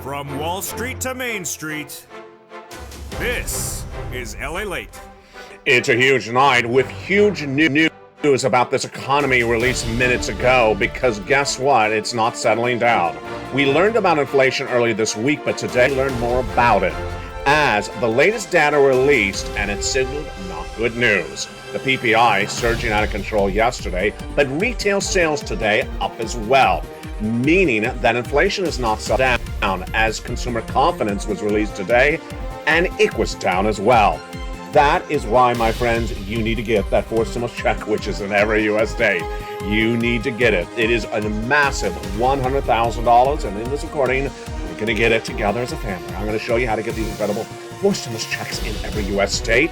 From Wall Street to Main Street, this is LALATE. It's a huge night with huge news about this economy released minutes ago, because guess what? It's not settling down. We learned about inflation earlier this week, but today we learned more about it. As the latest data released, and it signaled not good news. The PPI surging out of control yesterday, but retail sales today up as well, meaning that inflation is not settled down, as consumer confidence was released today, and it was down as well. That is why, my friends, you need to get that fourth stimulus check, which is in every U.S. state. You need to get it. It is a massive $100,000, and in this recording, we're going to get it together as a family. I'm going to show you how to get these incredible fourth stimulus checks in every U.S. state,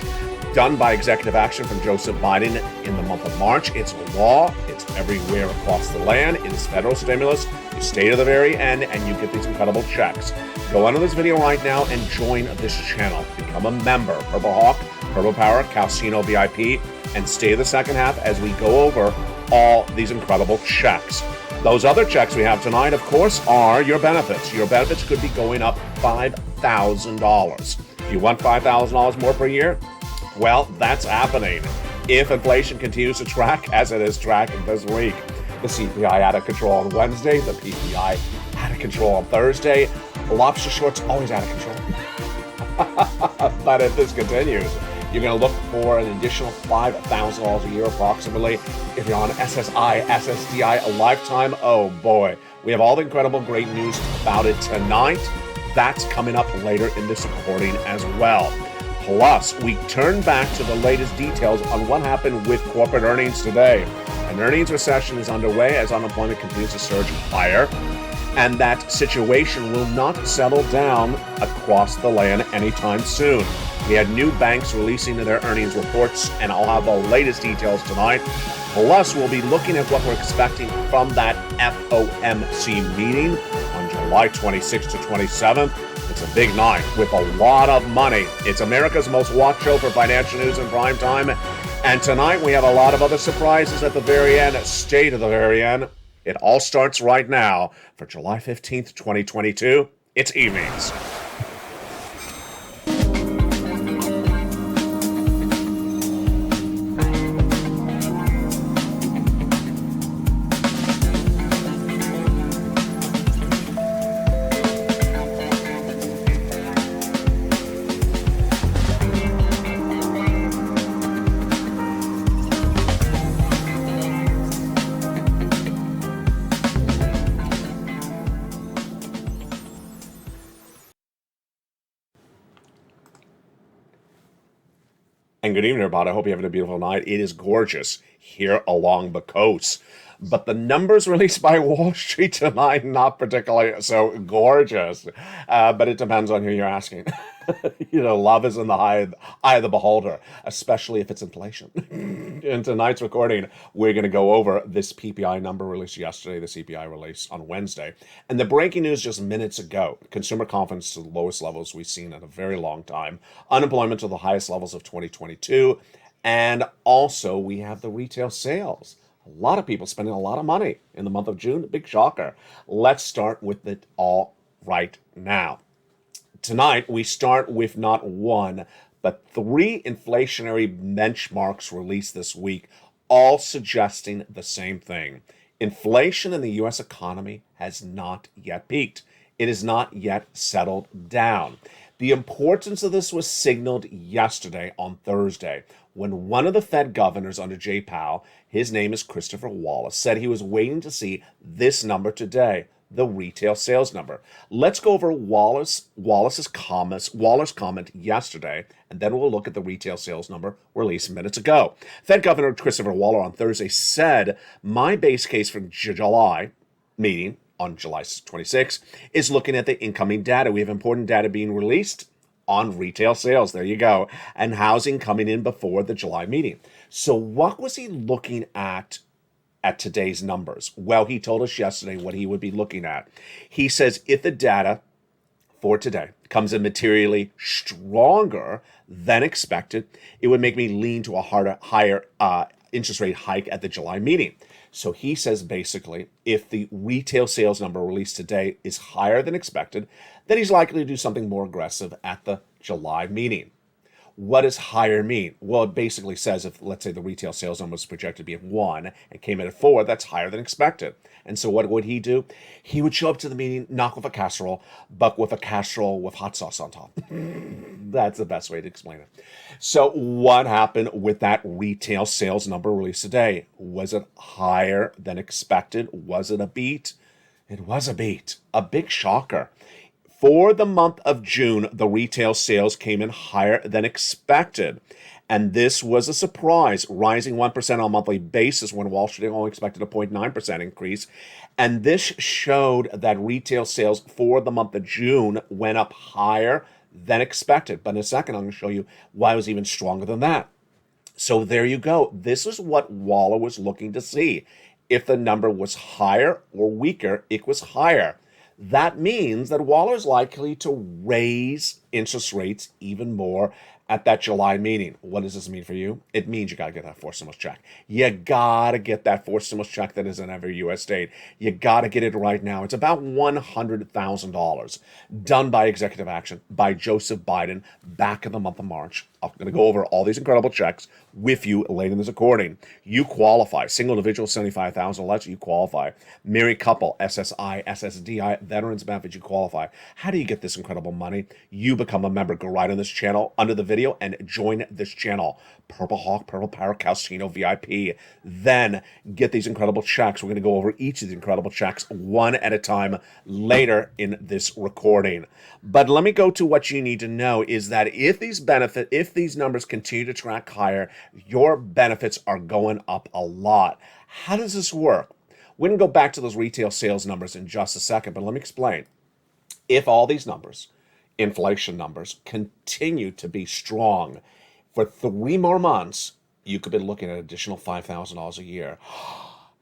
done by executive action from Joseph Biden in the month of March. It's a law. It's everywhere across the land. It is federal stimulus. You stay to the very end, and you get these incredible checks. Go onto this video right now and join this channel. Become a member. Purple Hawk, Purple Power, Calcino VIP, and stay the second half as we go over all these incredible checks. Those other checks we have tonight, of course, are your benefits. Your benefits could be going up $5,000. If you want $5,000 more per year, well, that's happening. If inflation continues to track as it is tracking this week, the CPI out of control on Wednesday, the PPI out of control on Thursday, the lobster short's always out of control. But if this continues, you're going to look for an additional $5,000 a year approximately. If you're on SSI, SSDI, a lifetime, oh boy. We have all the incredible great news about it tonight. That's coming up later in this recording as well. Plus, we turn back to the latest details on what happened with corporate earnings today. An earnings recession is underway as unemployment continues to surge higher, and that situation will not settle down across the land anytime soon. We had new banks releasing their earnings reports, and I'll have the latest details tonight. Plus, we'll be looking at what we're expecting from that FOMC meeting on July 26th to 27th. It's a big night with a lot of money. It's America's most watched show for financial news in prime time. And tonight we have a lot of other surprises at the very end. Stay to the very end. It all starts right now for July 15th, 2022. It's evenings. And good evening, everybody. I hope you're having a beautiful night. It is gorgeous here along the coast. But the numbers released by Wall Street tonight, not particularly so gorgeous. But it depends on who you're asking. Love is in the eye of the beholder, especially if it's inflation. In tonight's recording, we're going to go over this PPI number released yesterday, the CPI released on Wednesday. And the breaking news just minutes ago, consumer confidence to the lowest levels we've seen in a very long time, unemployment to the highest levels of 2022, and also we have the retail sales. A lot of people spending a lot of money in the month of June, a big shocker. Let's start with it all right now. Tonight, we start with not one, but three inflationary benchmarks released this week, all suggesting the same thing. Inflation in the U.S. economy has not yet peaked. It has not yet settled down. The importance of this was signaled yesterday on Thursday when one of the Fed governors under Jay Powell, his name is Christopher Wallace, said he was waiting to see this number today, the retail sales number. Let's go over Wallace's comment yesterday, and then we'll look at the retail sales number released minutes ago. Fed Governor Christopher Wallace on Thursday said, my base case for July meeting on July 26th is looking at the incoming data. We have important data being released on retail sales. There you go. And housing coming in before the July meeting. So what was he looking at today's numbers? Well, he told us yesterday what he would be looking at. He says if the data for today comes in materially stronger than expected, it would make me lean to a higher interest rate hike at the July meeting. So he says basically, if the retail sales number released today is higher than expected, then he's likely to do something more aggressive at the July meeting. What does higher mean? Well, it basically says if, let's say, the retail sales number was projected to be at 1 and came in at 4, that's higher than expected. And so what would he do? He would show up to the meeting, not with a casserole, but with a casserole with hot sauce on top. That's the best way to explain it. So what happened with that retail sales number released today? Was it higher than expected? Was it a beat? It was a beat. A big shocker. For the month of June, the retail sales came in higher than expected. And this was a surprise, rising 1% on a monthly basis when Wall Street only expected a 0.9% increase. And this showed that retail sales for the month of June went up higher than expected. But in a second, I'm going to show you why it was even stronger than that. So there you go. This is what Waller was looking to see. If the number was higher or weaker, it was higher. That means that Waller is likely to raise interest rates even more at that July meeting. What does this mean for you? It means you got to get that forced stimulus check. You got to get that forced stimulus check that is in every U.S. state. You got to get it right now. It's about $100,000 done by executive action by Joseph Biden back in the month of March. I'm going to go over all these incredible checks with you later in this recording. You qualify. Single individual, $75,000 or less, you qualify. Married couple, SSI, SSDI, veterans benefits, you qualify. How do you get this incredible money? You become a member. Go right on this channel under the video and join this channel. Purple Hawk, Purple Power, Calcino VIP. Then get these incredible checks. We're going to go over each of these incredible checks one at a time later in this recording. But let me go to what you need to know is that if these numbers continue to track higher, your benefits are going up a lot. How does this work? We're going to go back to those retail sales numbers in just a second, but let me explain. If all these numbers, inflation numbers, continue to be strong for 3 more months, you could be looking at an additional $5,000 a year.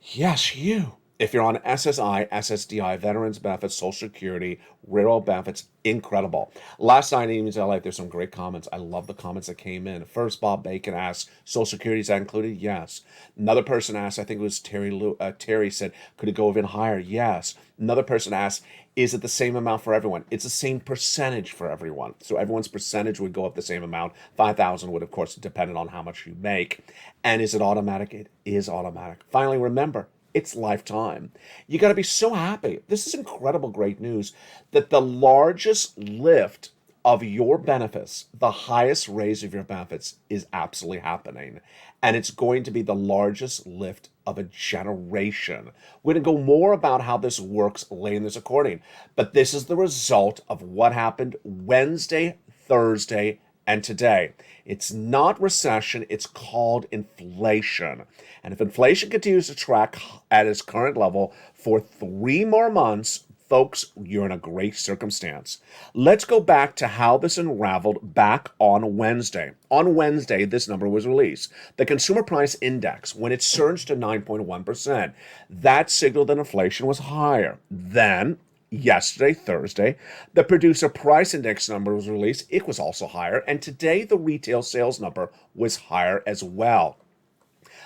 Yes, you. If you're on SSI, SSDI, veterans benefits, Social Security, rural benefits, incredible. Last night in LALATE, there's some great comments. I love the comments that came in. First, Bob Bacon asked, Social Security, is that included? Yes. Another person asked, I think it was Terry said, could it go even higher? Yes. Another person asked, is it the same amount for everyone? It's the same percentage for everyone. So everyone's percentage would go up the same amount. 5,000 would, of course, depend on how much you make. And is it automatic? It is automatic. Finally, remember, it's lifetime. You got to be so happy. This is incredible, great news that the largest lift of your benefits, the highest raise of your benefits is absolutely happening. And it's going to be the largest lift of a generation. We're going to go more about how this works later in this recording. But this is the result of what happened Wednesday, Thursday, and today. It's not recession, it's called inflation. And if inflation continues to track at its current level for 3 more months, folks, you're in a great circumstance. Let's go back to how this unraveled back on Wednesday. On Wednesday, this number was released. The Consumer Price Index, when it surged to 9.1%, that signaled that inflation was higher. Then, yesterday, Thursday, the Producer Price Index number was released. It was also higher. And today, the retail sales number was higher as well.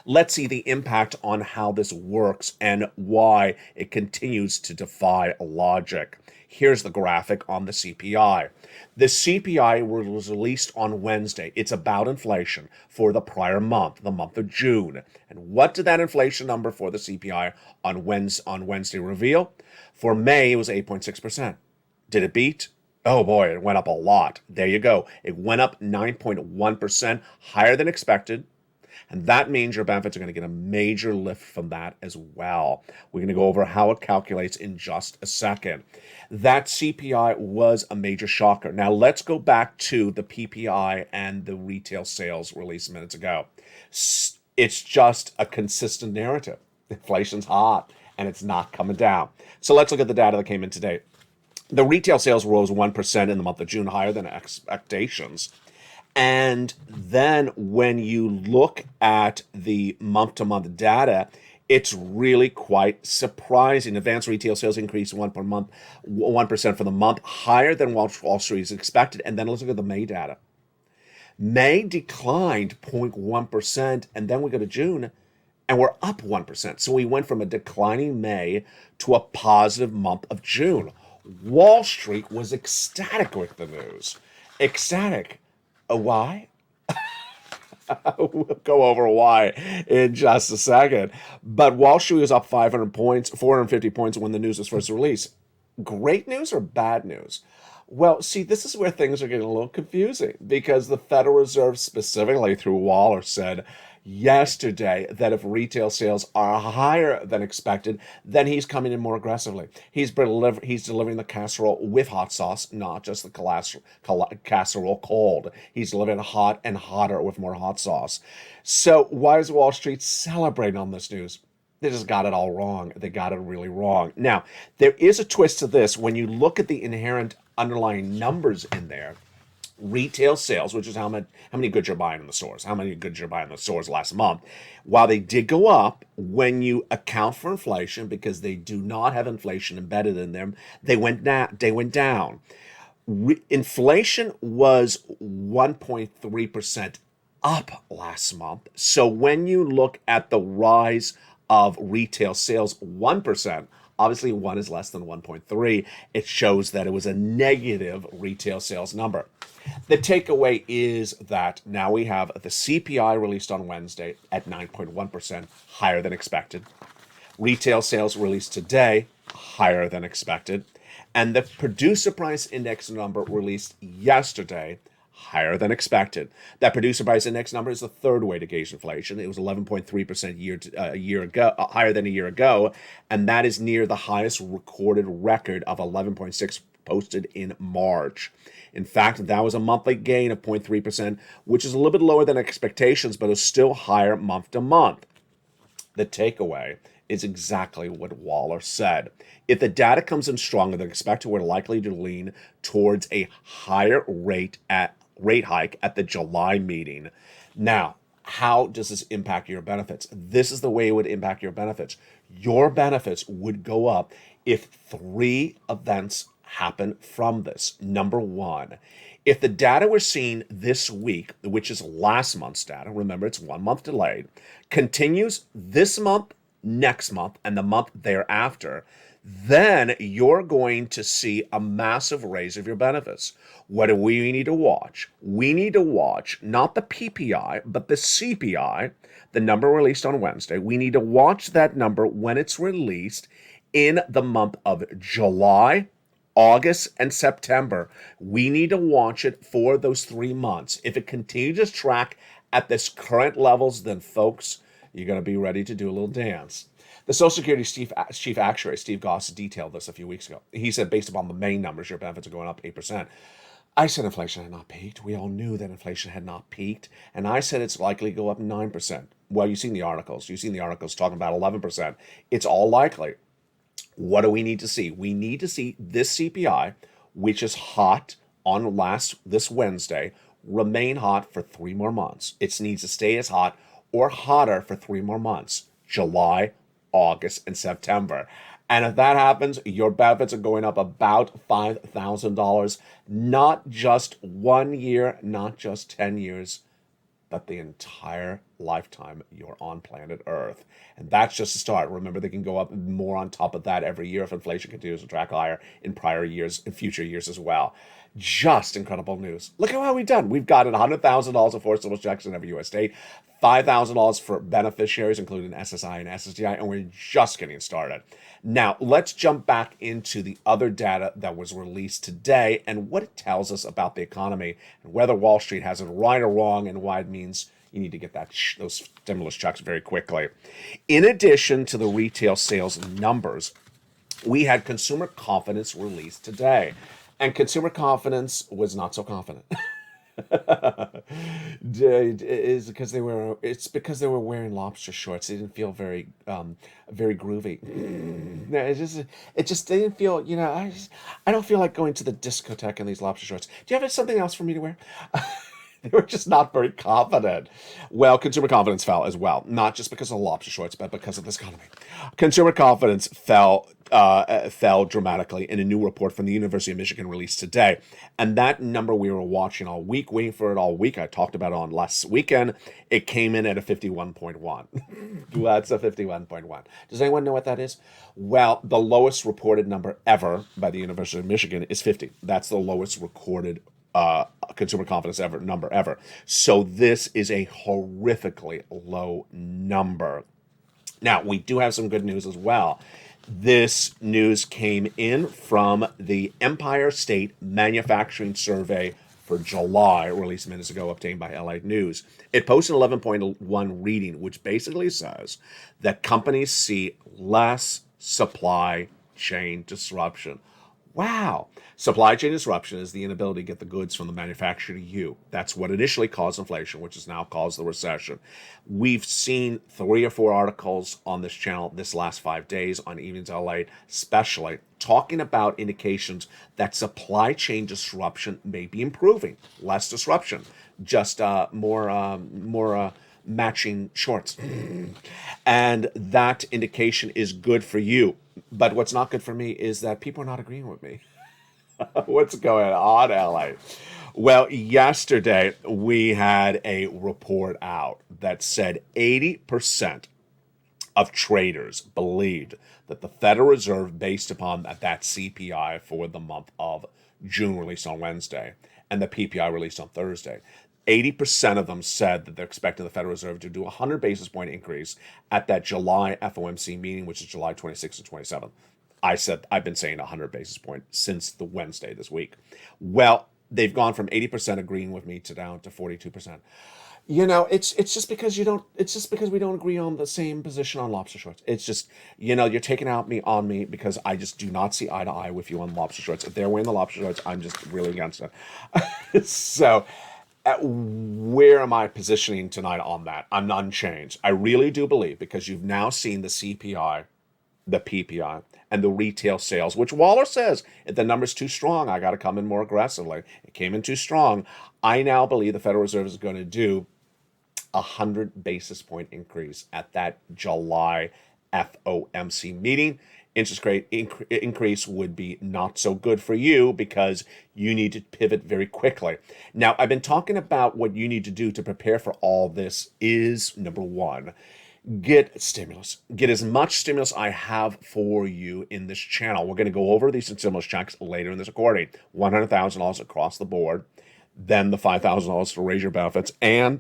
Let's see the impact on how this works and why it continues to defy logic. Here's the graphic on the CPI. The CPI was released on Wednesday. It's about inflation for the prior month, the month of June. And what did that inflation number for the CPI on Wednesday reveal? For May, it was 8.6%. Did it beat? Oh boy, it went up a lot. There you go. It went up 9.1%, higher than expected. And that means your benefits are going to get a major lift from that as well. We're going to go over how it calculates in just a second. That CPI was a major shocker. Now let's go back to the PPI and the retail sales released minutes ago. It's just a consistent narrative. Inflation's hot and it's not coming down. So let's look at the data that came in today. The retail sales rose 1% in the month of June, higher than expectations. And then when you look at the month-to-month data, it's really quite surprising. Advanced retail sales increased 1% for the month, higher than Wall Street is expected. And then let's look at the May data. May declined 0.1%, and then we go to June, and we're up 1%. So we went from a declining May to a positive month of June. Wall Street was ecstatic with the news. Ecstatic. Why? We'll go over why in just a second. But Wall Street was up 500 points, 450 points when the news was first released. Great news or bad news? Well, see, this is where things are getting a little confusing because the Federal Reserve, specifically through Waller, said yesterday that if retail sales are higher than expected, then he's coming in more aggressively. He's delivering the casserole with hot sauce, not just the casserole cold. He's delivering hot and hotter with more hot sauce. So why is Wall Street celebrating on this news? They just got it all wrong. They got it really wrong. Now, there is a twist to this. When you look at the inherent underlying numbers in there, retail sales, which is how many goods you're buying in the stores, how many goods you're buying in the stores last month, while they did go up, when you account for inflation, because they do not have inflation embedded in them, they went down. Inflation was 1.3% up last month. So when you look at the rise of retail sales, 1%, obviously 1 is less than 1.3. It shows that it was a negative retail sales number. The takeaway is that now we have the CPI released on Wednesday at 9.1%, higher than expected. Retail sales released today, higher than expected. And the producer price index number released yesterday, higher than expected. That producer price index number is the third way to gauge inflation. It was 11.3% a year ago, higher than a year ago, and that is near the highest recorded record of 11.6 posted in March. In fact, that was a monthly gain of 0.3%, which is a little bit lower than expectations, but is still higher month to month. The takeaway is exactly what Waller said. If the data comes in stronger than expected, we're likely to lean towards a higher rate hike at the July meeting. Now, how does this impact your benefits? This is the way it would impact your benefits. Your benefits would go up if 3 events happen from this. Number 1, if the data we're seeing this week, which is last month's data, remember it's 1 month delayed, continues this month, next month, and the month thereafter, then you're going to see a massive raise of your benefits. What do we need to watch? We need to watch not the PPI, but the CPI, the number released on Wednesday. We need to watch that number when it's released in the month of July, August, and September. We need to watch it for those 3 months. If it continues to track at this current levels, then folks, you're going to be ready to do a little dance. The Social Security Chief Actuary, Steve Goss, detailed this a few weeks ago. He said, based upon the May numbers, your benefits are going up 8%. I said inflation had not peaked. We all knew that inflation had not peaked. And I said it's likely to go up 9%. Well, you've seen the articles. You've seen the articles talking about 11%. It's all likely. What do we need to see? We need to see this CPI, which is hot on this Wednesday, remain hot for 3 more months. It needs to stay as hot or hotter for 3 more months. July, August, and September. And if that happens, your benefits are going up about $5,000, not just 1 year, not just 10 years, but the entire lifetime you're on planet Earth. And that's just a start. Remember, they can go up more on top of that every year if inflation continues to track higher in prior years and future years as well. Just incredible news. Look at how we've done. We've gotten $100,000 of forced stimulus checks in every U.S. state, $5,000 for beneficiaries, including SSI and SSDI, and we're just getting started. Now, let's jump back into the other data that was released today and what it tells us about the economy and whether Wall Street has it right or wrong and why it means you need to get those stimulus checks very quickly. In addition to the retail sales numbers, we had consumer confidence released today. And consumer confidence was not so confident. It's because they were wearing lobster shorts. They didn't feel very groovy. No, it just didn't feel. I don't feel like going to the discotheque in these lobster shorts. Do you have something else for me to wear? They were just not very confident. Well, consumer confidence fell as well, not just because of the lobster shorts, but because of this economy. Consumer confidence fell fell dramatically in a new report from the University of Michigan released today. And that number we were watching all week, waiting for it all week. I talked about it on last weekend. It came in at a 51.1. That's a 51.1. Does anyone know what that is? Well, the lowest reported number ever by the University of Michigan is 50. That's the lowest recorded consumer confidence number ever. So this is a horrifically low number. Now, we do have some good news as well. This news came in from the Empire State Manufacturing Survey for July, released minutes ago, obtained by LA News. It posted an 11.1 reading, which basically says that companies see less supply chain disruption. Wow. Supply chain disruption is the inability to get the goods from the manufacturer to you. That's what initially caused inflation, which has now caused the recession. We've seen 3 or 4 articles on this channel this last 5 days on Evenings LA, especially talking about indications that supply chain disruption may be improving. Less disruption, just more matching shorts. And that indication is good for you. But what's not good for me is that people are not agreeing with me. What's going on, LA? Well, yesterday we had a report out that said 80% of traders believed that the Federal Reserve, based upon that CPI for the month of June released on Wednesday and the PPI released on Thursday, 80% of them said that they're expecting the Federal Reserve to do a 100 basis point increase at that July FOMC meeting, which is July 26th and 27th. I've been saying 100 basis point since the Wednesday this week. Well, they've gone from 80% agreeing with me to down to 42%. You know, it's just because we don't agree on the same position on lobster shorts. It's just, you're taking out on me because I just do not see eye to eye with you on lobster shorts. If they're wearing the lobster shorts, I'm just really against it. So, where am I positioning tonight on that? I'm unchanged. I really do believe, because you've now seen the CPI, the PPI, and the retail sales, which Waller says, if the number's too strong, I got to come in more aggressively. It came in too strong. I now believe the Federal Reserve is going to do a 100 basis point increase at that July FOMC meeting. Interest rate increase would be not so good for you because you need to pivot very quickly. Now, I've been talking about what you need to do to prepare for all this is, number one, get stimulus. Get as much stimulus I have for you in this channel. We're going to go over these stimulus checks later in this recording. $100,000 across the board, then the $5,000 to raise your benefits, and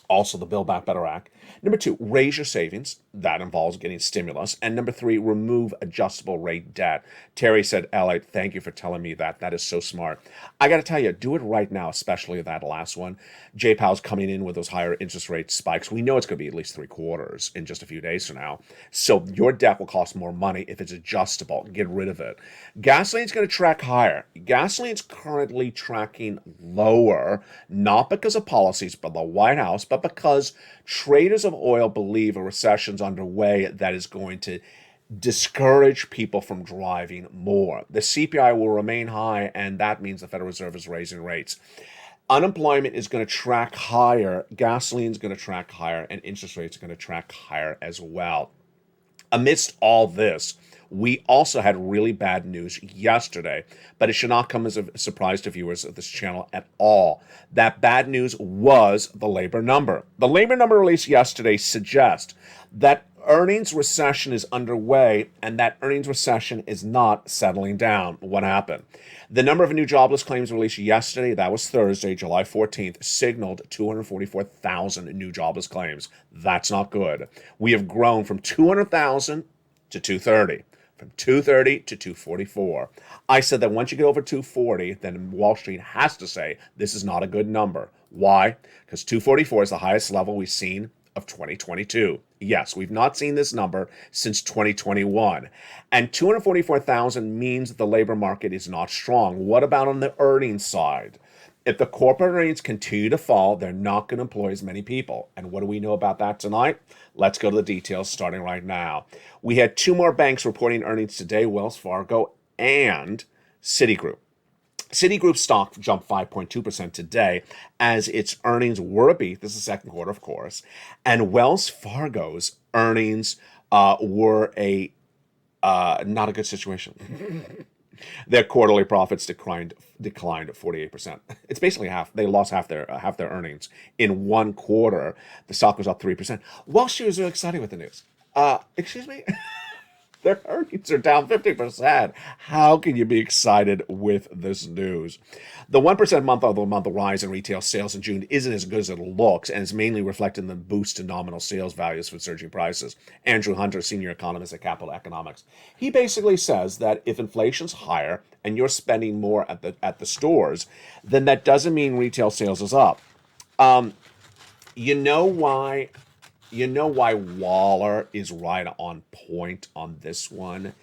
also the Build Back Better Act. Number 2, raise your savings. That involves getting stimulus. And number 3, remove adjustable rate debt. Terry said, LA, thank you for telling me that. That is so smart. I got to tell you, do it right now, especially that last one. J Powell's coming in with those higher interest rate spikes. We know it's going to be at least 3/4 in just a few days from now. So your debt will cost more money if it's adjustable. Get rid of it. Gasoline's going to track higher. Gasoline's currently tracking lower, not because of policies by the White House, but because traders of oil believe a recession's underway that is going to discourage people from driving more. The CPI will remain high, and that means the Federal Reserve is raising rates. Unemployment is going to track higher, gasoline's going to track higher, and interest rates are going to track higher as well. Amidst all this, we also had really bad news yesterday, but it should not come as a surprise to viewers of this channel at all. That bad news was the labor number. The labor number released yesterday suggests that earnings recession is underway and that earnings recession is not settling down. What happened? The number of new jobless claims released yesterday, that was Thursday, July 14th, signaled 244,000 new jobless claims. That's not good. We have grown from 200,000 to 230. From 230 to 244. I said that once you get over 240, then Wall Street has to say this is not a good number. Why? Because 244 is the highest level we've seen of 2022. Yes, we've not seen this number since 2021. And 244,000 means that the labor market is not strong. What about on the earnings side? If the corporate earnings continue to fall, they're not going to employ as many people. And what do we know about that tonight? Let's go to the details starting right now. We had 2 more banks reporting earnings today, Wells Fargo and Citigroup. Citigroup stock jumped 5.2% today as its earnings were a beat. This is the second quarter, of course. And Wells Fargo's earnings were a Not a good situation. Their quarterly profits declined 48%. It's basically half. They lost half their earnings in one quarter. The stock was up 3%. Wall Street was really excited with the news. Excuse me. Their earnings are down 50%. How can you be excited with this news? The 1% month-over-month rise in retail sales in June isn't as good as it looks, and is mainly reflected in the boost in nominal sales values for surging prices. Andrew Hunter, senior economist at Capital Economics, he basically says that if inflation's higher and you're spending more at the stores, then that doesn't mean retail sales is up. You know why? You know why Waller is right on point on this one,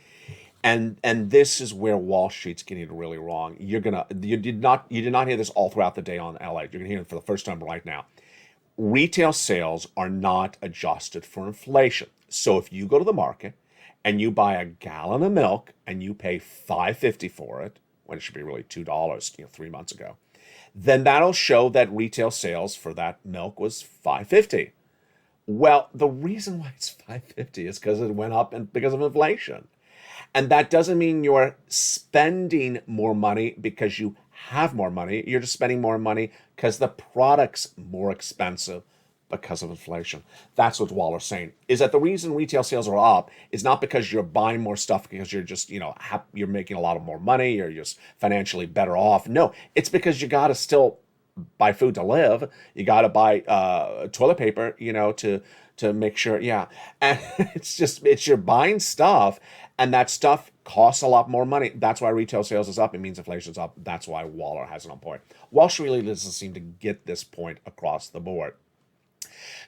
and this is where Wall Street's getting it really wrong. You did not hear this all throughout the day on LA. You're gonna hear it for the first time right now. Retail sales are not adjusted for inflation. So if you go to the market and you buy a gallon of milk and you pay $5.50 for it, when it should be really $2, 3 months ago, then that'll show that retail sales for that milk was $5.50. Well, the reason why it's $5.50 is because it went up and because of inflation. And that doesn't mean you're spending more money because you have more money. You're just spending more money because the product's more expensive because of inflation. That's what Waller's saying, is that the reason retail sales are up is not because you're buying more stuff because you're just, you're making a lot of more money, you're just financially better off. No, it's because you got to still buy food to live. You got to buy toilet paper, to make sure. Yeah. And it's you're buying stuff, and that stuff costs a lot more money. That's why retail sales is up. It means inflation's up. That's why Waller has it on point. Wall Street really doesn't seem to get this point across the board.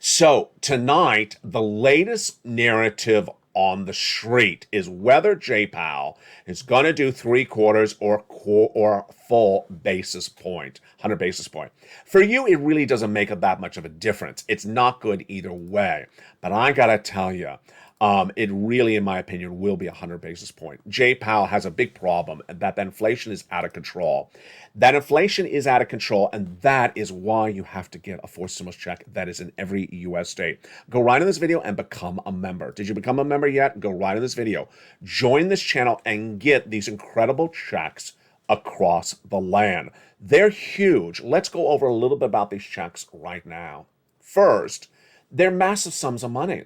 So tonight, the latest narrative on the street is whether Jay Powell is going to do 3/4 or full basis point, 100 basis point. For you, it really doesn't make that much of a difference. It's not good either way. But I got to tell you, it really, in my opinion, will be 100 basis point. Jay Powell has a big problem, that the inflation is out of control. That inflation is out of control, and that is why you have to get a forced stimulus check that is in every U.S. state. Go right in this video and become a member. Did you become a member yet? Go right in this video. Join this channel and get these incredible checks across the land. They're huge. Let's go over a little bit about these checks right now. First, they're massive sums of money.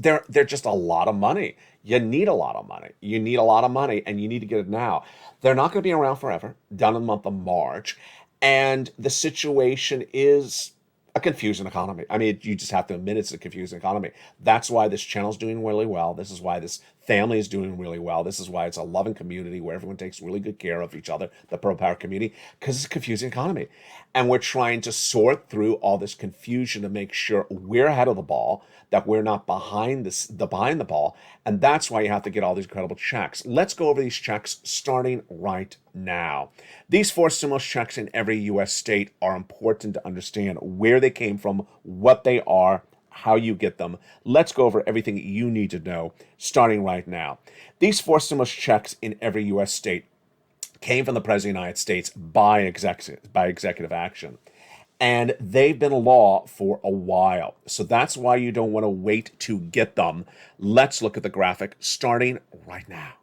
They're just a lot of money. You need a lot of money. You need a lot of money, and you need to get it now. They're not going to be around forever, done in the month of March. And the situation is a confusing economy. I mean, you just have to admit it's a confusing economy. That's why this channel is doing really well. This is why this family is doing really well. This is why it's a loving community where everyone takes really good care of each other, the Pro Power community, because it's a confusing economy. And we're trying to sort through all this confusion to make sure we're ahead of the ball, that we're not behind the ball. And that's why you have to get all these incredible checks. Let's go over these checks starting right now. These forced stimulus checks in every U.S. state are important to understand where they came from, what they are, how you get them. Let's go over everything you need to know starting right now. These forced stimulus checks in every U.S. state came from the President of the United States by executive action. And they've been law for a while. So that's why you don't want to wait to get them. Let's look at the graphic starting right now.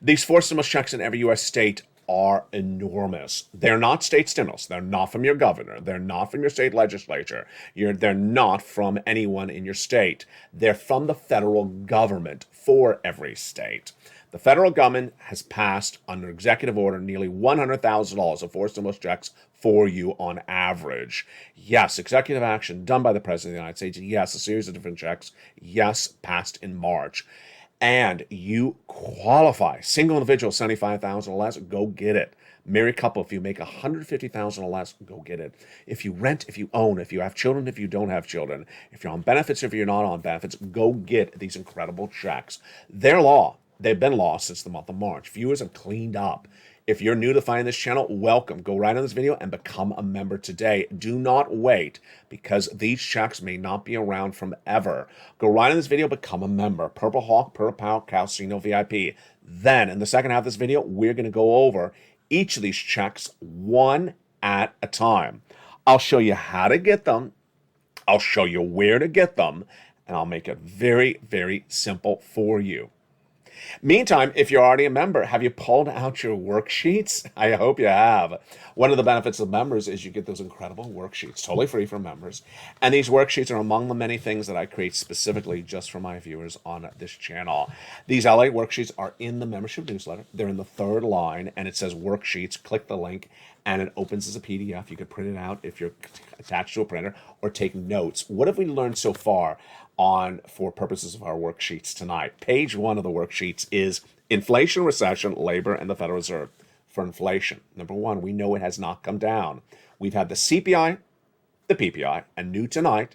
These forced stimulus checks in every U.S. state are enormous. They're not state stimulus. They're not from your governor. They're not from your state legislature. They're not from anyone in your state. They're from the federal government for every state. The federal government has passed, under executive order, nearly $100,000 of forced stimulus checks for you on average. Yes, executive action done by the President of the United States. Yes, a series of different checks. Yes, passed in March. And you qualify. Single individual, $75,000 or less, go get it. Married couple, if you make $150,000 or less, go get it. If you rent, if you own, if you have children, if you don't have children, if you're on benefits, if you're not on benefits, go get these incredible checks. They're law. They've been law since the month of March. Viewers have cleaned up. If you're new to finding this channel, welcome. Go right on this video and become a member today. Do not wait, because these checks may not be around from ever. Go right on this video, become a member. Purple Hawk, Purple Power, Casino VIP. Then, in the second half of this video, we're going to go over each of these checks one at a time. I'll show you how to get them. I'll show you where to get them. and I'll make it very, very simple for you. Meantime, if you're already a member, have you pulled out your worksheets? I hope you have. One of the benefits of members is you get those incredible worksheets, totally free for members. And these worksheets are among the many things that I create specifically just for my viewers on this channel. These LALATE worksheets are in the membership newsletter. They're in the third line, and it says worksheets. Click the link, and it opens as a PDF. You can print it out if you're attached to a printer or take notes. What have we learned so far for purposes of our worksheets tonight? Page 1 of the worksheets is inflation, recession, labor, and the Federal Reserve. For inflation, number 1, we know it has not come down. We've had the CPI, the PPI, and new tonight,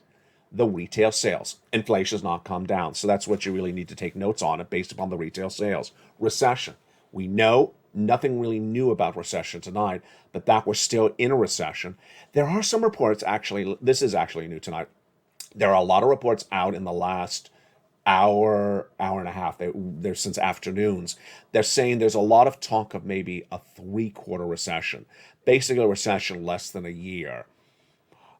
the retail sales. Inflation has not come down. So that's what you really need to take notes on it based upon the retail sales. Recession. We know nothing really new about recession tonight, but that we're still in a recession. There are some reports, actually, this is actually new tonight. There are a lot of reports out in the last hour and a half. They're since afternoons. They're saying there's a lot of talk of maybe a 3-quarter recession, basically a recession less than a year.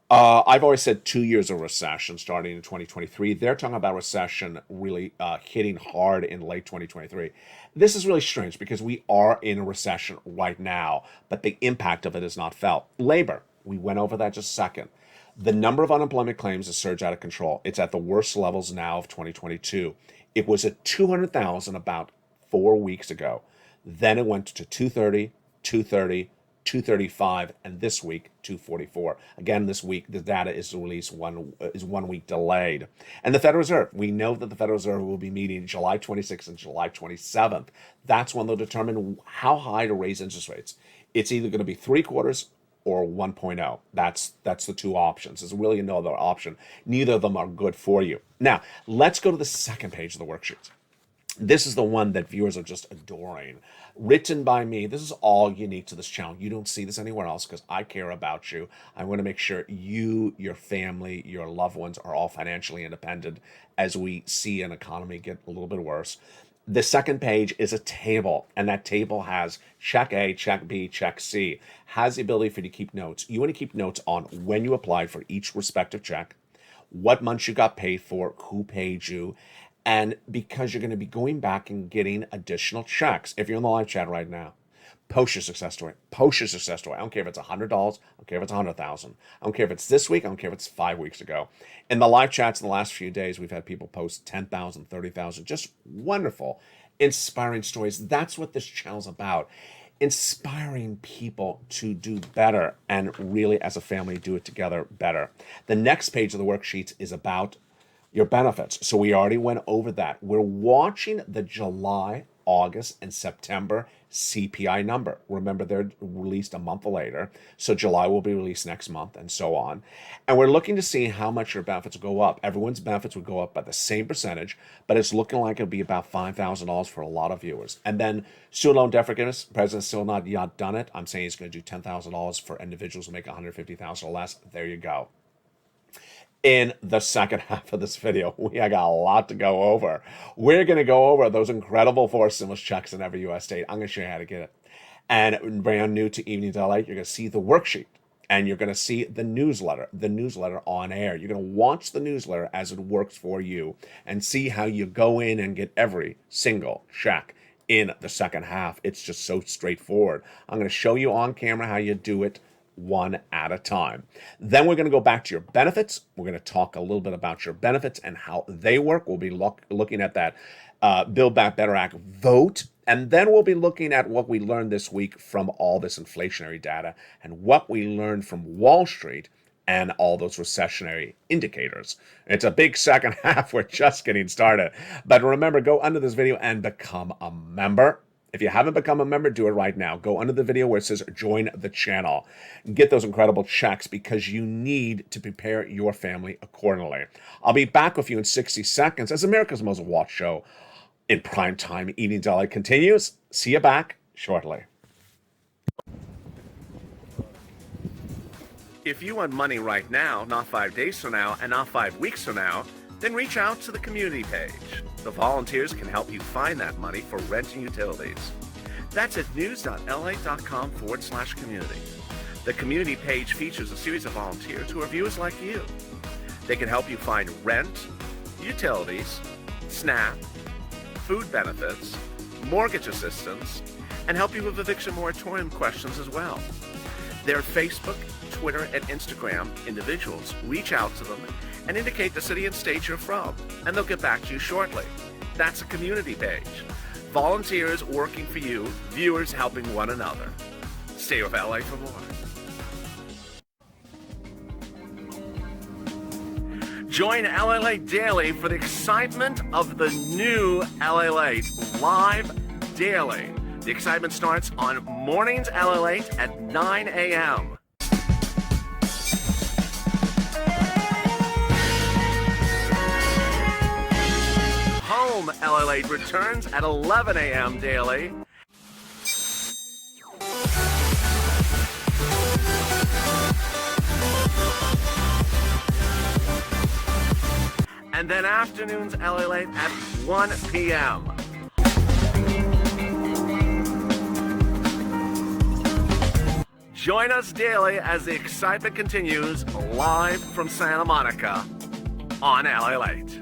I've always said 2 years of recession starting in 2023. They're talking about recession really hitting hard in late 2023. This is really strange because we are in a recession right now, but the impact of it is not felt. Labor, we went over that just a second. The number of unemployment claims has surged out of control. It's at the worst levels now of 2022. It was at 200,000 about 4 weeks ago. Then it went to 230, 230, 235, and this week 244. Again, this week the data is released is 1 week delayed. And the Federal Reserve, we know that the Federal Reserve will be meeting July 26th and July 27th. That's when they'll determine how high to raise interest rates. It's either going to be 3/4 or 1.0. That's the two options. There's really no other option. Neither of them are good for you. Now, let's go to the second page of the worksheets. This is the one that viewers are just adoring. Written by me. This is all unique to this channel. You don't see this anywhere else because I care about you. I want to make sure you, your family, your loved ones are all financially independent as we see an economy get a little bit worse. The second page is a table, and that table has check A, check B, check C. Has the ability for you to keep notes. You want to keep notes on when you applied for each respective check, what months you got paid for, who paid you, and because you're going to be going back and getting additional checks. If you're in the live chat right now, post your success story. Post your success story. I don't care if it's $100. I don't care if it's $100,000. I don't care if it's this week. I don't care if it's 5 weeks ago. In the live chats in the last few days, we've had people post 10,000, 30,000. Just wonderful, inspiring stories. That's what this channel's about. Inspiring people to do better and really, as a family, do it together better. The next page of the worksheets is about your benefits. So we already went over that. We're watching the July, August, and September CPI number. Remember, they're released a month later. So July will be released next month and so on. And we're looking to see how much your benefits will go up. Everyone's benefits would go up by the same percentage, but it's looking like it'll be about $5,000 for a lot of viewers. And then student loan debt forgiveness, the president's still not yet done it. I'm saying he's going to do $10,000 for individuals who make $150,000 or less. There you go. In the second half of this video, we got a lot to go over. We're going to go over those incredible 4 stimulus checks in every U.S. state. I'm going to show you how to get it. And brand new to Evenings LA, you're going to see the worksheet. And you're going to see the newsletter on air. You're going to watch the newsletter as it works for you and see how you go in and get every single check in the second half. It's just so straightforward. I'm going to show you on camera how you do it one at a time. Then we're going to go back to your benefits. We're going to talk a little bit about your benefits and how they work. We'll be looking at that Build Back Better Act vote. And then we'll be looking at what we learned this week from all this inflationary data and what we learned from Wall Street and all those recessionary indicators. It's a big second half. We're just getting started. But remember, go under this video and become a member. If you haven't become a member, do it right now. Go under the video where it says join the channel. Get those incredible checks because you need to prepare your family accordingly. I'll be back with you in 60 seconds as America's most watched show in prime time. Evenings LA continues. See you back shortly. If you want money right now, not 5 days from now, and not 5 weeks from now, then reach out to the community page. The volunteers can help you find that money for rent and utilities. That's at news.la.com/community. The community page features a series of volunteers who are viewers like you. They can help you find rent, utilities, SNAP, food benefits, mortgage assistance, and help you with eviction moratorium questions as well. Their Facebook, Twitter, and Instagram individuals reach out to them and indicate the city and state you're from, and they'll get back to you shortly. That's a community page. Volunteers working for you, viewers helping one another. Stay with LA for more. Join LALATE Daily for the excitement of the new LALATE live daily. The excitement starts on mornings LALATE at 9 a.m. Home LALATE returns at 11 a.m. daily. And then afternoons LALATE at 1 p.m. Join us daily as the excitement continues live from Santa Monica on LALATE.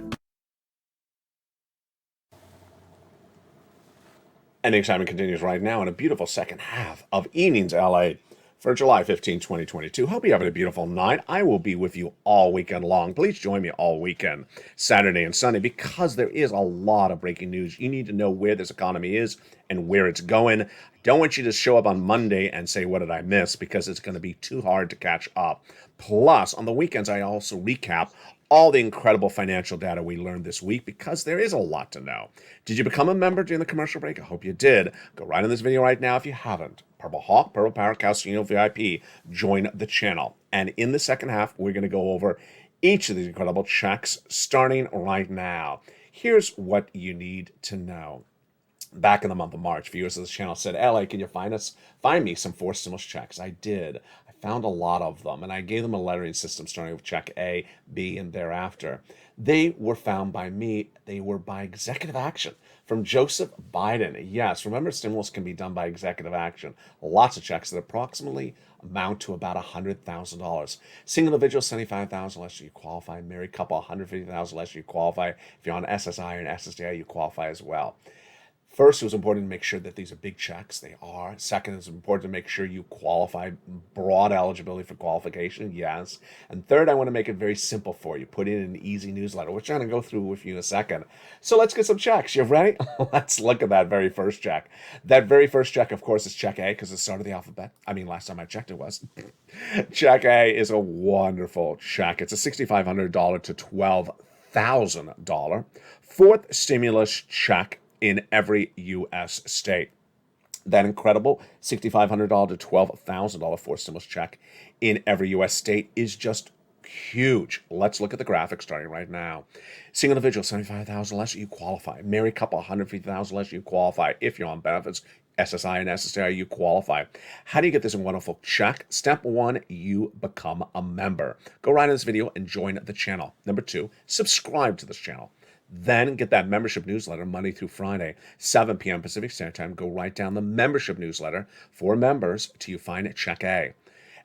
And the excitement continues right now in a beautiful second half of Evenings LA for July 15, 2022. Hope you're having a beautiful night. I will be with you all weekend long. Please join me all weekend, Saturday and Sunday, because there is a lot of breaking news. You need to know where this economy is and where it's going. I don't want you to show up on Monday and say, what did I miss? Because it's going to be too hard to catch up. Plus, on the weekends, I also recap all the incredible financial data we learned this week because there is a lot to know. Did you become a member during the commercial break? I hope you did. Go right in this video right now if you haven't. Purple Hawk, Purple Power, Calcino VIP, join the channel. And in the second half, we're going to go over each of these incredible checks starting right now. Here's what you need to know. Back in the month of March, viewers of this channel said, LA, can you find me some forced stimulus checks? I did. I found a lot of them, and I gave them a lettering system starting with check A, B, and thereafter. They were found by me. They were by executive action from Joseph Biden. Yes, remember, stimulus can be done by executive action. Lots of checks that approximately amount to about $100,000. Single individual, $75,000 less you qualify. Married couple, $150,000 less you qualify. If you're on SSI and SSDI, you qualify as well. First, it was important to make sure that these are big checks. They are. Second, it's important to make sure you qualify, broad eligibility for qualification, yes. And third, I want to make it very simple for you. Put in an easy newsletter, which I'm going to go through with you in a second. So let's get some checks. You ready? Let's look at that very first check. That very first check, of course, is check A because it's the start of the alphabet. I mean, last time I checked it was. Check A is a wonderful check. It's a $6,500 to $12,000 fourth stimulus check in every U.S. state. That incredible $6,500 to $12,000 forced stimulus check in every U.S. state is just huge. Let's look at the graphic starting right now. Single individual, $75,000 less, you qualify. Married couple, $150,000 less, you qualify. If you're on benefits, SSI and SSDI, you qualify. How do you get this wonderful check? Step one, you become a member. Go right in this video and join the channel. Number two, subscribe to this channel. Then get that membership newsletter Monday through Friday, 7 p.m. Pacific Standard Time. Go right down the membership newsletter for members till you find check A.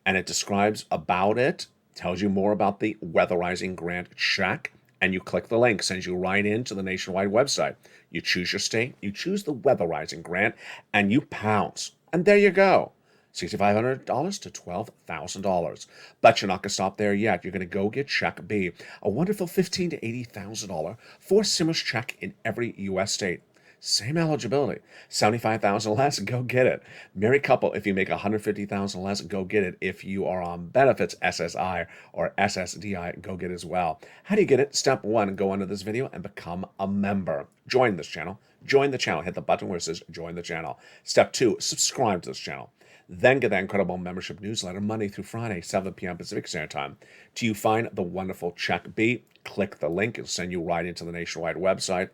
And it describes about it, tells you more about the weatherizing grant check, and you click the link, sends you right into the nationwide website. You choose your state, you choose the weatherizing grant, and you pounce. And there you go. $6,500 to $12,000. But you're not going to stop there yet. You're going to go get check B, a wonderful $15,000 to $80,000 forced stimulus check in every U.S. state. Same eligibility. $75,000 less, go get it. Married couple, if you make $150,000 less, go get it. If you are on benefits, SSI or SSDI, go get it as well. How do you get it? Step one, go under this video and become a member. Join this channel. Join the channel. Hit the button where it says join the channel. Step two, subscribe to this channel. Then get that incredible membership newsletter Monday through Friday, 7 p.m. Pacific Standard Time. Till you find the wonderful check B, click the link. It'll send you right into the nationwide website.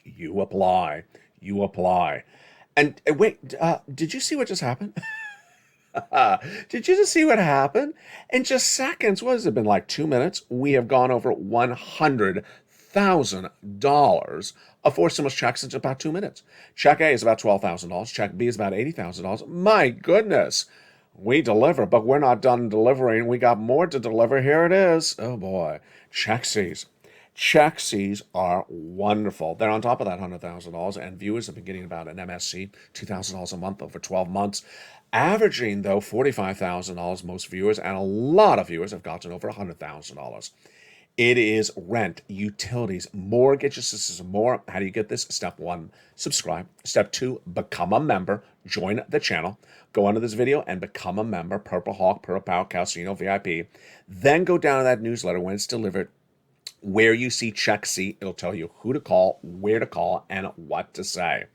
You apply. You apply. And wait, did you see what just happened? Did you just see what happened? In just seconds, what has it been, like 2 minutes? We have gone over $100,000 of forced stimulus checks in about 2 minutes. Check A is about $12,000. Check B is about $80,000. My goodness. We deliver, but we're not done delivering. We got more to deliver. Here it is. Oh, boy. Check C's. Check C's are wonderful. They're on top of that $100,000, and viewers have been getting about an MSC, $2,000 a month over 12 months, averaging, though, $45,000 most viewers, and a lot of viewers have gotten over $100,000. It is rent, utilities, mortgage assistance, more. How do you get this? Step 1, subscribe. Step 2, become a member. Join the channel. Go under this video and become a member. Purple Hawk, Purple Power, Casino VIP. Then go down to that newsletter when it's delivered. Where you see Check C, it'll tell you who to call, where to call, and what to say.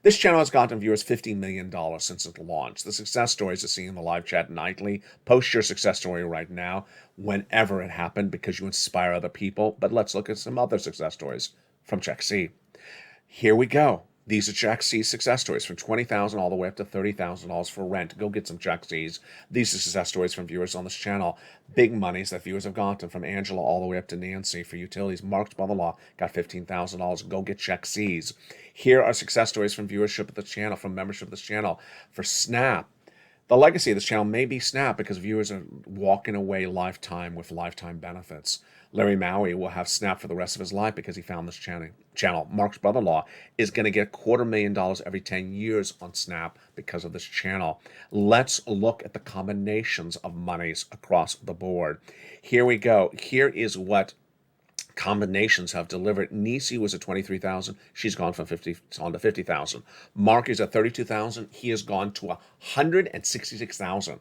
This channel has gotten viewers $50 million since it launched. The success stories are seen in the live chat nightly. Post your success story right now, whenever it happened, because you inspire other people. But let's look at some other success stories from Check C. Here we go. These are Check C's success stories from $20,000 all the way up to $30,000 for rent. Go get some Check C's. These are success stories from viewers on this channel. Big monies that viewers have gotten from Angela all the way up to Nancy for utilities. Marked by the law got $15,000. Go get Check C's. Here are success stories from viewership of this channel, from membership of this channel. For Snap, the legacy of this channel may be Snap because viewers are walking away lifetime with lifetime benefits. Larry Maui will have Snap for the rest of his life because he found this channel. Mark's brother-in-law is going to get $250,000 every 10 years on Snap because of this channel. Let's look at the combinations of monies across the board. Here we go. Here is what combinations have delivered. Nisi was at 23,000. She's gone from 50 on to 50,000. Mark is at 32,000. He has gone to 166,000.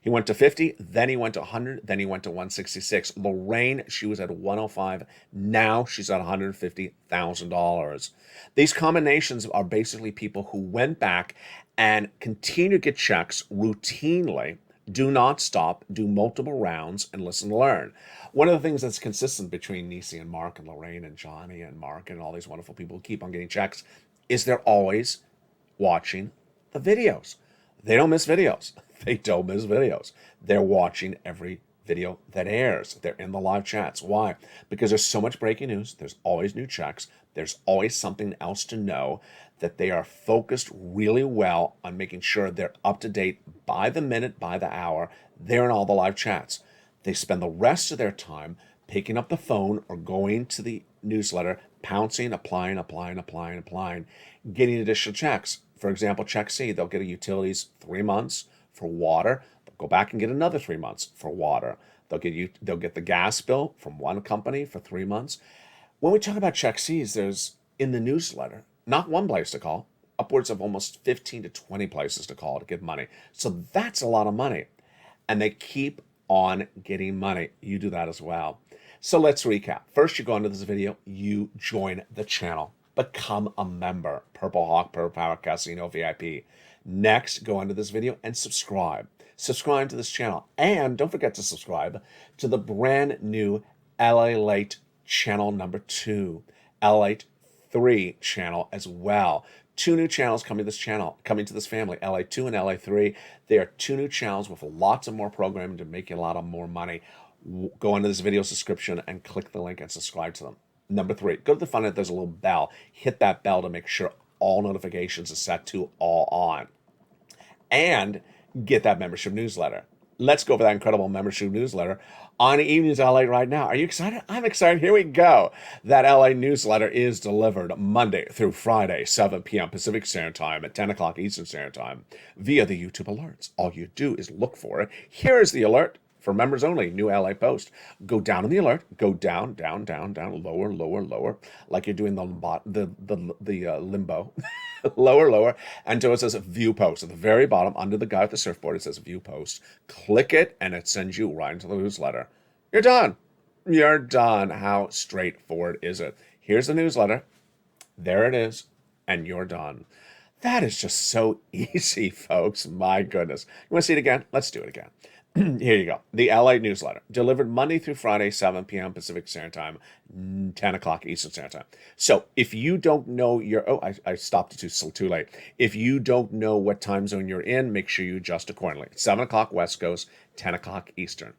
He went to 50, then he went to 100, then he went to 166. Lorraine, she was at 105. Now she's at $150,000. These combinations are basically people who went back and continue to get checks routinely, do not stop, do multiple rounds, and listen to learn. One of the things that's consistent between Nisi and Mark and Lorraine and Johnny and Mark and all these wonderful people who keep on getting checks is they're always watching the videos. They don't miss videos. They don't miss videos. They're watching every video that airs. They're in the live chats. Why? Because there's so much breaking news. There's always new checks. There's always something else to know, that they are focused really well on making sure they're up to date by the minute, by the hour. They're in all the live chats. They spend the rest of their time picking up the phone or going to the newsletter, pouncing, applying, getting additional checks. For example, Check C, they'll get a utilities 3 months for water. They'll go back and get another 3 months for water. They'll get the gas bill from one company for 3 months. When we talk about Check C's, there's in the newsletter, not one place to call, upwards of almost 15 to 20 places to call to get money. So that's a lot of money. And they keep on getting money. You do that as well. So let's recap. First, you go into this video, you join the channel. Become a member. Purple Hawk, Purple Power, Casino VIP. Next, go into this video and subscribe. Subscribe to this channel. And don't forget to subscribe to the brand new LALATE channel number 2. LALATE 3 channel as well. 2 new channels coming to this family, LA2 and LA3. They are 2 new channels with lots of more programming to make you a lot of more money. Go into this video's description and click the link and subscribe to them. Number 3, go to the front end, there's a little bell. Hit that bell to make sure all notifications are set to all on. And get that membership newsletter. Let's go over that incredible membership newsletter on Evenings LA right now. Are you excited? I'm excited. Here we go. That LA newsletter is delivered Monday through Friday, 7 p.m. Pacific Standard Time at 10 o'clock Eastern Standard Time via the YouTube alerts. All you do is look for it. Here is the alert. For members only, new LA post. Go down in the alert. Go down, lower, like you're doing the limbo. lower, until it says view post. At the very bottom, under the guy with the surfboard, it says view post. Click it, and it sends you right into the newsletter. You're done. You're done. How straightforward is it? Here's the newsletter. There it is, and you're done. That is just so easy, folks. My goodness. You want to see it again? Let's do it again. Here you go. The LA newsletter, delivered Monday through Friday, 7 p.m. Pacific Standard Time, 10 o'clock Eastern Standard Time. So if you don't know I stopped it too late. If you don't know what time zone you're in, make sure you adjust accordingly. 7 o'clock West Coast, 10 o'clock Eastern.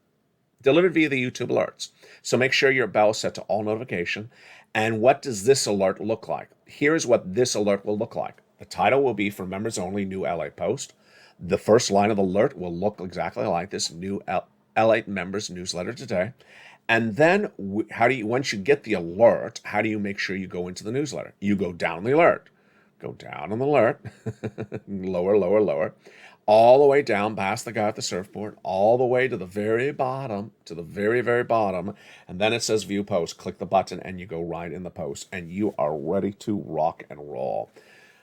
Delivered via the YouTube alerts. So make sure your bell is set to all notification. And what does this alert look like? Here's what this alert will look like. The title will be for members only, new LA post. The first line of the alert will look exactly like this new LA members newsletter today. And then once you get the alert, how do you make sure you go into the newsletter? You go down the alert. Go down on the alert, lower, lower, lower, all the way down past the guy at the surfboard, all the way to the very bottom, to the very, very bottom. And then it says view post. Click the button and you go right in the post and you are ready to rock and roll.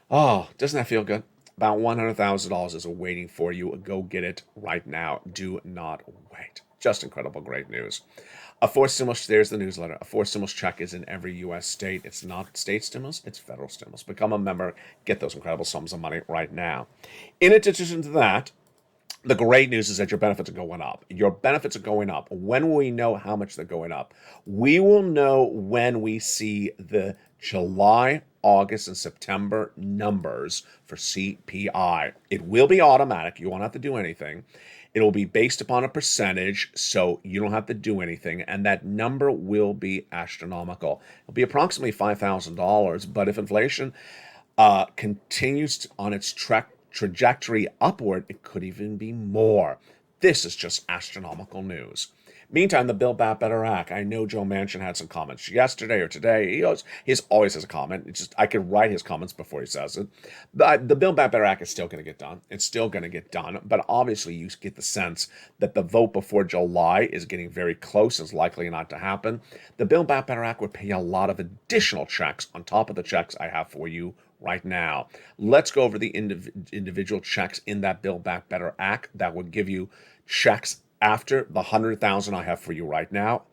Oh, doesn't that feel good? About $100,000 is waiting for you. Go get it right now. Do not wait. Just incredible, great news. A fourth stimulus, there's the newsletter. A fourth stimulus check is in every U.S. state. It's not state stimulus, it's federal stimulus. Become a member, get those incredible sums of money right now. In addition to that, the great news is that your benefits are going up. Your benefits are going up. When will we know how much they're going up? We will know when we see the July, August, and September numbers for CPI. It will be automatic. You won't have to do anything. It'll be based upon a percentage, so you don't have to do anything, and that number will be astronomical. It'll be approximately $5,000, but if inflation continues on its trajectory upward, it could even be more. This is just astronomical news. Meantime, the Build Back Better Act. I know Joe Manchin had some comments yesterday or today. He always has a comment. It's just I could write his comments before he says it. But the Build Back Better Act is still going to get done. It's still going to get done. But obviously, you get the sense that the vote before July is getting very close. Is likely not to happen. The Build Back Better Act would pay a lot of additional checks on top of the checks I have for you right now. Let's go over the individual checks in that Build Back Better Act that would give you checks after the $100,000 I have for you right now,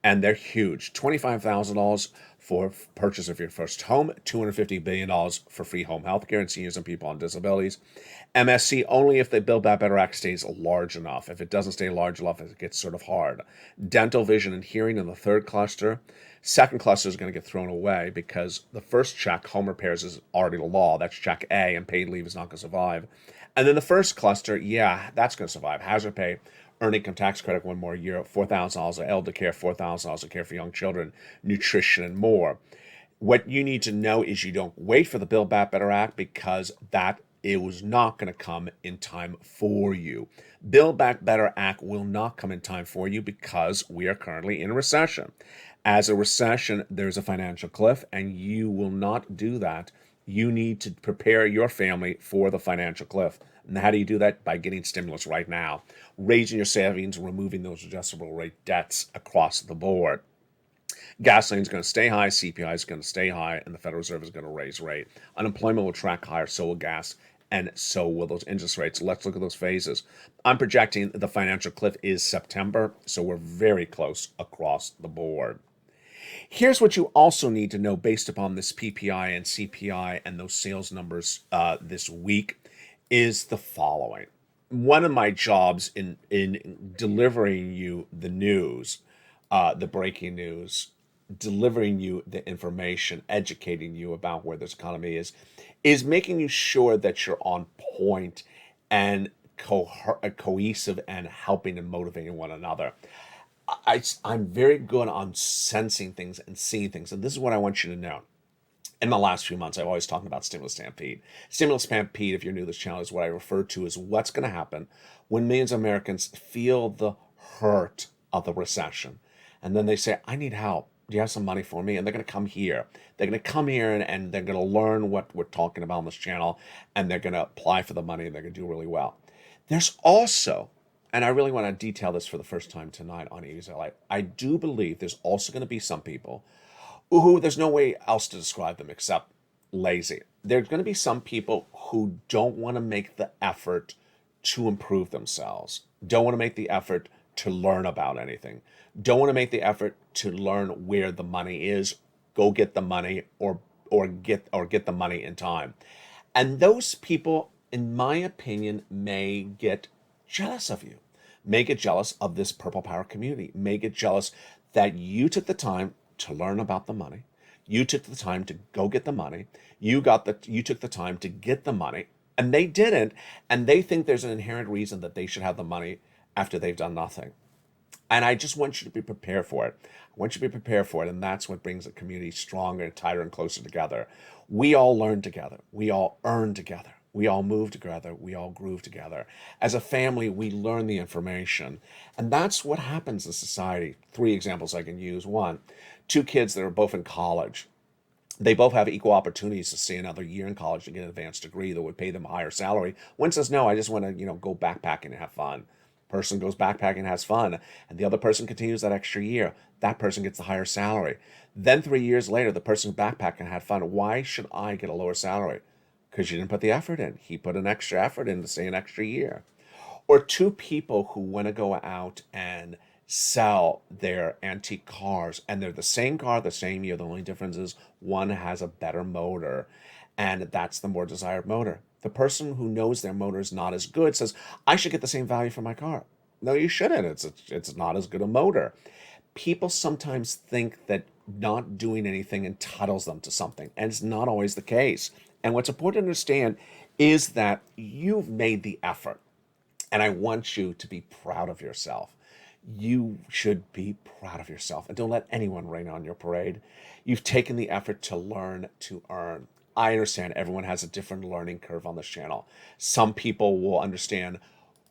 and they're huge. $25,000 for purchase of your first home, $250 billion for free home health care and seniors and people on disabilities. MSC only if the Build Back Better Act stays large enough. If it doesn't stay large enough, it gets sort of hard. Dental, vision, and hearing in the third cluster. Second cluster is going to get thrown away because the first check, home repairs, is already the law. That's check A, and paid leave is not going to survive. And then the first cluster, yeah, that's going to survive. Hazard pay, earned income tax credit 1 more year, $4,000 of elder care, $4,000 of care for young children, nutrition, and more. What you need to know is you don't wait for the Build Back Better Act because it was not going to come in time for you. Build Back Better Act will not come in time for you because we are currently in a recession. As a recession, there's a financial cliff, and you will not do that. You need to prepare your family for the financial cliff. And how do you do that? By getting stimulus right now, raising your savings, removing those adjustable rate debts across the board. Gasoline is going to stay high, CPI is going to stay high, and the Federal Reserve is going to raise rate. Unemployment will track higher, so will gas, and so will those interest rates. Let's look at those phases. I'm projecting the financial cliff is September, so we're very close across the board. Here's what you also need to know based upon this PPI and CPI and those sales numbers this week is the following. One of my jobs in delivering you the news, the breaking news, delivering you the information, educating you about where this economy is making you sure that you're on point and cohesive and helping and motivating one another. I'm very good on sensing things and seeing things, and this is what I want you to know. In the last few months, I've always talked about stimulus stampede. Stimulus stampede, if you're new to this channel, is what I refer to as what's going to happen when millions of Americans feel the hurt of the recession. And then they say, I need help. Do you have some money for me? And they're going to come here. They're going to come here and they're going to learn what we're talking about on this channel, and they're going to apply for the money, and they're going to do really well. There's also, and I really want to detail this for the first time tonight on Easy Life, I do believe there's also going to be some people who there's no way else to describe them except lazy. There's going to be some people who don't want to make the effort to improve themselves, don't want to make the effort to learn about anything, don't want to make the effort to learn where the money is, go get the money or get the money in time. And those people, in my opinion, may get jealous of you, may get jealous of this Purple Power community, may get jealous that you took the time to learn about the money. You took the time to go get the money. You took the time to get the money, and they didn't. And they think there's an inherent reason that they should have the money after they've done nothing. And I just want you to be prepared for it. I want you to be prepared for it, and that's what brings the community stronger and tighter and closer together. We all learn together. We all earn together. We all move together. We all groove together. As a family, we learn the information. And that's what happens in society. Three examples I can use. One, two kids that are both in college. They both have equal opportunities to stay another year in college to get an advanced degree that would pay them a higher salary. One says, no, I just want to, go backpacking and have fun. Person goes backpacking and has fun, and the other person continues that extra year. That person gets the higher salary. Then 3 years later, the person who backpacked and had fun. Why should I get a lower salary? Because you didn't put the effort in. He put an extra effort in to stay an extra year. Or two people who want to go out and sell their antique cars, and they're the same car, the same year. The only difference is one has a better motor, and that's the more desired motor. The person who knows their motor is not as good says, I should get the same value for my car. No, you shouldn't. It's not as good a motor. People sometimes think that not doing anything entitles them to something, and it's not always the case. And what's important to understand is that you've made the effort, and I want you to be proud of yourself. You should be proud of yourself, and don't let anyone rain on your parade. You've taken the effort to learn to earn. I understand everyone has a different learning curve on this channel. Some people will understand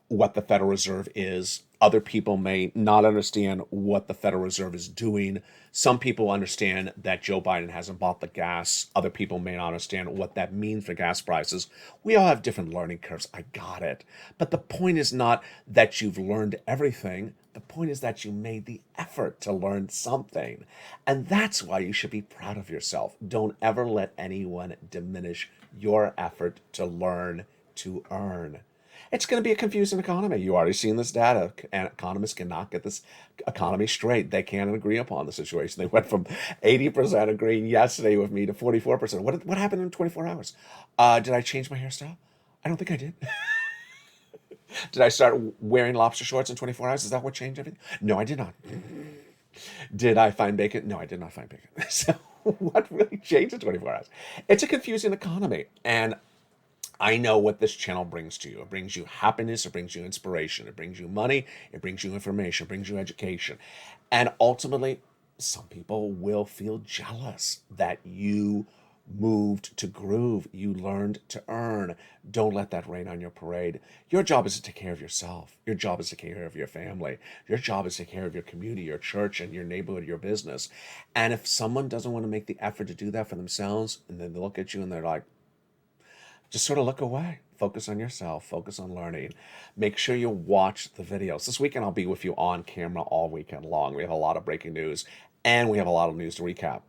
what the Federal Reserve is. Other people may not understand what the Federal Reserve is doing. Some people understand that Joe Biden hasn't bought the gas. Other people may not understand what that means for gas prices. We all have different learning curves. I got it. But the point is not that you've learned everything. The point is that you made the effort to learn something. And that's why you should be proud of yourself. Don't ever let anyone diminish your effort to learn to earn. It's going to be a confusing economy. You already seen this data. And economists cannot get this economy straight. They can't agree upon the situation. They went from 80% agreeing yesterday with me to 44%. What happened in 24 hours? Did I change my hairstyle? I don't think I did. Did I start wearing lobster shorts in 24 hours? Is that what changed everything? No, I did not. Did I find bacon? No, I did not find bacon. So what really changed in 24 hours? It's a confusing economy. And I know what this channel brings to you. It brings you happiness. It brings you inspiration. It brings you money. It brings you information. It brings you education. And ultimately, some people will feel jealous that you moved to groove. You learned to earn. Don't let that rain on your parade. Your job is to take care of yourself. Your job is to take care of your family. Your job is to take care of your community, your church, and your neighborhood, your business. And if someone doesn't want to make the effort to do that for themselves, and then they look at you and they're like, just sort of look away. Focus on yourself. Focus on learning. Make sure you watch the videos. This weekend, I'll be with you on camera all weekend long. We have a lot of breaking news, and we have a lot of news to recap.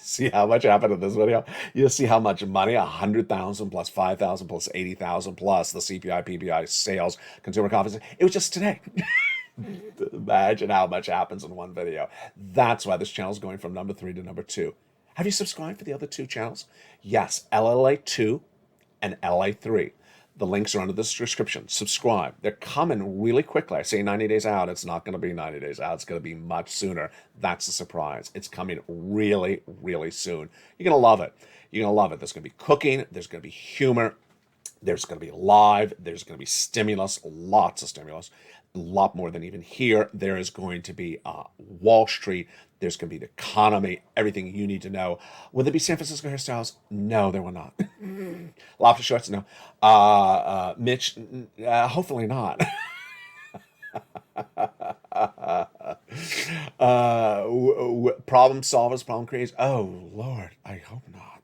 See how much happened in this video? You'll see how much money, 100,000 plus 5,000 plus 80,000 plus the CPI, PPI, sales, consumer confidence. It was just today. Imagine how much happens in one video. That's why this channel is going from number 3 to number 2. Have you subscribed for the other 2 channels? Yes, LLA2 and LA3. The links are under this description. Subscribe. They're coming really quickly. I say 90 days out. It's not going to be 90 days out. It's going to be much sooner. That's the surprise. It's coming really, really soon. You're going to love it. You're going to love it. There's going to be cooking. There's going to be humor. There's going to be live. There's going to be stimulus. Lots of stimulus. A lot more than even here. There is going to be Wall Street. There's going to be the economy, everything you need to know. Will there be San Francisco hairstyles? No, there will not. Lobster shorts? No. Mitch? Hopefully not. Problem solvers, problem creators? Oh, Lord, I hope not.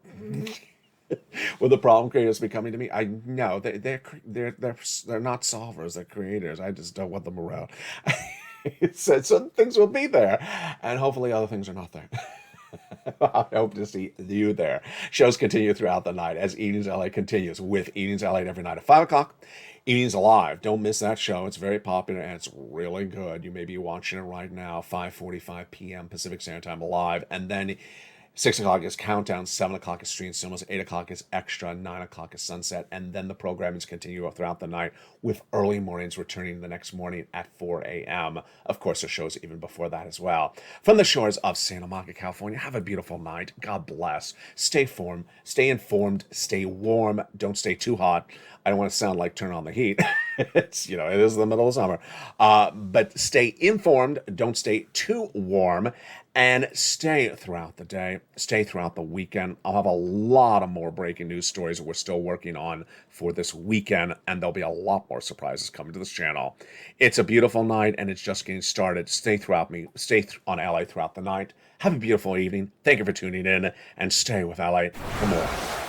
Will the problem creators be coming to me? I know they're not solvers. They're creators. I just don't want them around. So some things will be there, and hopefully other things are not there. I hope to see you there. Shows continue throughout the night as Evenings LA continues with Evenings LA every night at 5 o'clock. Evenings Alive. Don't miss that show. It's very popular and it's really good. You may be watching it right now, 5:45 p.m. Pacific Standard Time live, and then 6 o'clock is Countdown, 7 o'clock is Stream Cinemas, 8 o'clock is Extra, 9 o'clock is Sunset, and then the programmings continue throughout the night with early mornings returning the next morning at 4 a.m. Of course, there are shows even before that as well. From the shores of Santa Monica, California, have a beautiful night. God bless. Stay informed, stay warm, don't stay too hot. I don't want to sound like turn on the heat. It's, it is the middle of summer. But stay informed, don't stay too warm, and stay throughout the day, stay throughout the weekend. I'll have a lot of more breaking news stories that we're still working on for this weekend, and there'll be a lot more surprises coming to this channel. It's a beautiful night, and it's just getting started. Stay on LA throughout the night. Have a beautiful evening. Thank you for tuning in, and stay with LA for more.